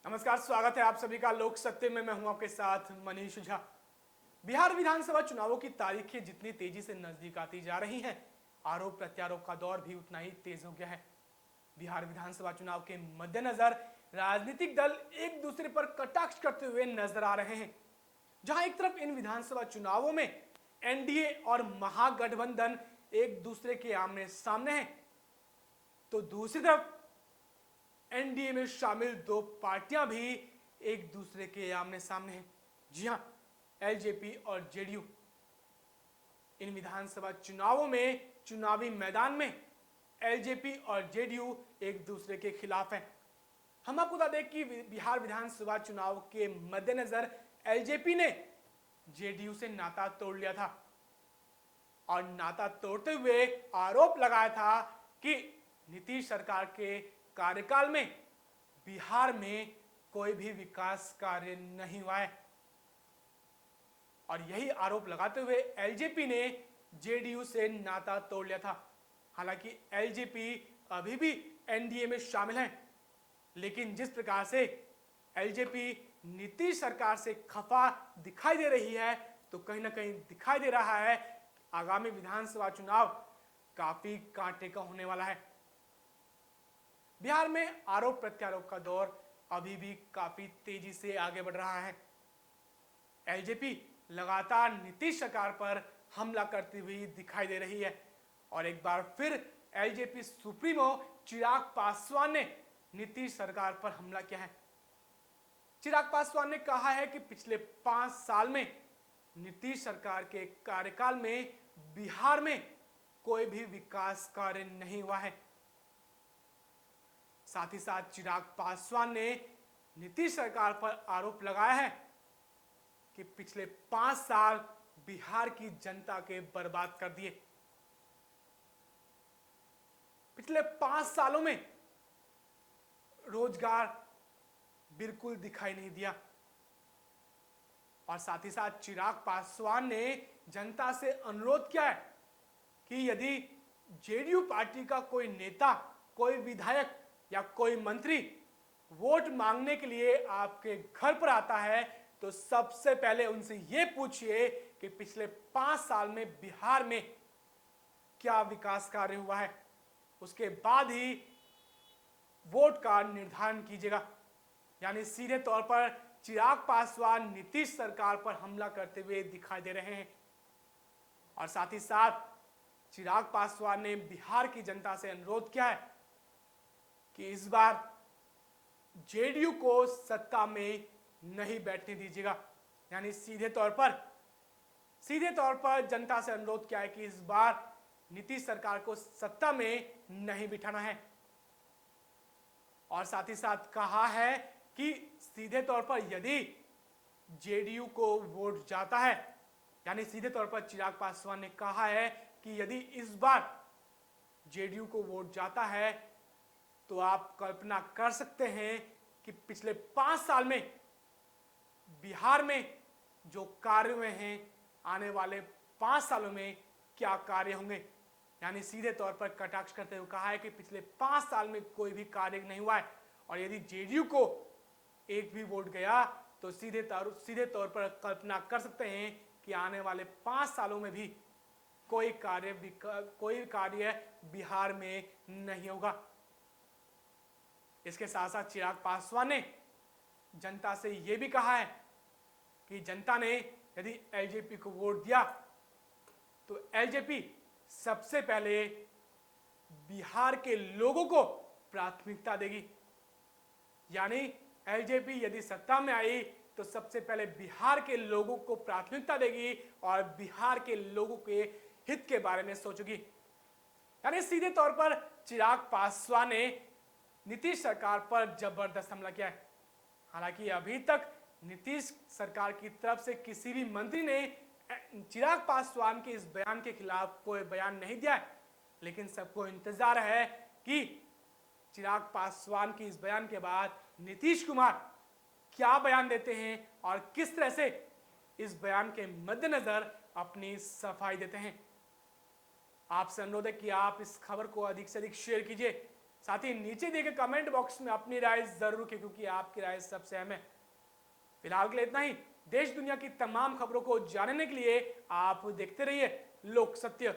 नमस्कार, स्वागत है आप सभी का लोक सत्य में। मैं हूं आपके साथ मनीष झा। बिहार विधानसभा चुनावों की तारीखें जितनी तेजी से नजदीक आती जा रही हैं, आरोप प्रत्यारोप का दौर भी उतना ही तेज हो गया है। बिहार विधानसभा चुनाव के मद्देनजर राजनीतिक दल एक दूसरे पर कटाक्ष करते हुए नजर आ रहे हैं। जहां एक तरफ इन विधानसभा चुनावों में एनडीए और महागठबंधन एक दूसरे के आमने सामने हैं, तो दूसरी तरफ एनडीए में शामिल दो पार्टियां भी एक दूसरे के आमने सामने हैं। जी हां, एलजेपी और जेडीयू। इन विधानसभा चुनावों में चुनावी मैदान में एलजेपी और जेडीयू एक दूसरे के खिलाफ हैं। हम आपको बता दें कि बिहार विधानसभा चुनाव के मद्देनजर एलजेपी ने जेडीयू से नाता तोड़ लिया था और नाता तोड़ते हुए आरोप लगाया था कि नीतीश सरकार के कार्यकाल में बिहार में कोई भी विकास कार्य नहीं हुआ है। और यही आरोप लगाते हुए एलजेपी ने जेडीयू से नाता तोड़ लिया था। हालांकि एलजेपी अभी भी एनडीए में शामिल है, लेकिन जिस प्रकार से एलजेपी नीतीश सरकार से खफा दिखाई दे रही है, तो कहीं ना कहीं दिखाई दे रहा है कि आगामी विधानसभा चुनाव काफी कांटे का होने वाला है। बिहार में आरोप प्रत्यारोप का दौर अभी भी काफी तेजी से आगे बढ़ रहा है। एलजेपी लगातार नीतीश सरकार पर हमला करती हुई दिखाई दे रही है और एक बार फिर एलजेपी सुप्रीमो चिराग पासवान ने नीतीश सरकार पर हमला किया है। चिराग पासवान ने कहा है कि पिछले 5 साल में नीतीश सरकार के कार्यकाल में बिहार में कोई भी विकास कार्य नहीं हुआ है। साथ ही साथ चिराग पासवान ने नीतीश सरकार पर आरोप लगाया है कि पिछले 5 साल बिहार की जनता के बर्बाद कर दिए। पिछले 5 सालों में रोजगार बिल्कुल दिखाई नहीं दिया। और साथ ही साथ चिराग पासवान ने जनता से अनुरोध किया है कि यदि जेडीयू पार्टी का कोई नेता, कोई विधायक या कोई मंत्री वोट मांगने के लिए आपके घर पर आता है, तो सबसे पहले उनसे यह पूछिए कि पिछले 5 साल में बिहार में क्या विकास कार्य हुआ है। उसके बाद ही वोट का निर्धारण कीजिएगा। यानी सीधे तौर पर चिराग पासवान नीतीश सरकार पर हमला करते हुए दिखाई दे रहे हैं। और साथ ही साथ चिराग पासवान ने बिहार की जनता से अनुरोध किया है कि इस बार जेडीयू को सत्ता में नहीं बैठने दीजिएगा। यानी सीधे तौर पर जनता से अनुरोध किया है कि इस बार नीतीश सरकार को सत्ता में नहीं बिठाना है। और साथ ही साथ कहा है कि सीधे तौर पर यदि जेडीयू को वोट जाता है, यानी सीधे तौर पर चिराग पासवान ने कहा है कि यदि इस बार जेडीयू को वोट जाता है, तो आप कल्पना कर सकते हैं कि पिछले 5 साल में बिहार में जो कार्य हुए हैं, आने वाले 5 सालों में क्या कार्य होंगे। यानी सीधे तौर पर कटाक्ष करते हुए कहा है कि पिछले 5 साल में कोई भी कार्य नहीं हुआ है और यदि जेडीयू को एक भी वोट गया, तो सीधे तौर पर कल्पना कर सकते हैं कि आने वाले 5 सालों में भी कोई कार्य बिहार में नहीं होगा। इसके साथ साथ चिराग पासवान ने जनता से यह भी कहा है कि जनता ने यदि एलजेपी को वोट दिया, तो एलजेपी सबसे पहले बिहार के लोगों को प्राथमिकता देगी। यानी एलजेपी यदि सत्ता में आई, तो सबसे पहले बिहार के लोगों को प्राथमिकता देगी और बिहार के लोगों के हित के बारे में सोचेगी। यानी सीधे तौर पर चिराग पासवान ने नीतीश सरकार पर जबरदस्त हमला किया है। हालांकि अभी तक नीतीश सरकार की तरफ से किसी भी मंत्री ने चिराग पासवान के इस बयान के खिलाफ कोई बयान नहीं दिया है, लेकिन सबको इंतजार है कि चिराग पासवान के इस बयान के बाद नीतीश कुमार क्या बयान देते हैं और किस तरह से इस बयान के मद्देनजर अपनी सफाई देते हैं। आपसे अनुरोध है कि आप इस खबर को अधिक से अधिक शेयर कीजिए साथ ही नीचे दिए गए कमेंट बॉक्स में अपनी राय जरूर रखें, क्योंकि आपकी राय सबसे अहम है। फिलहाल के लिए इतना ही। देश दुनिया की तमाम खबरों को जानने के लिए आप देखते रहिए लोक सत्य।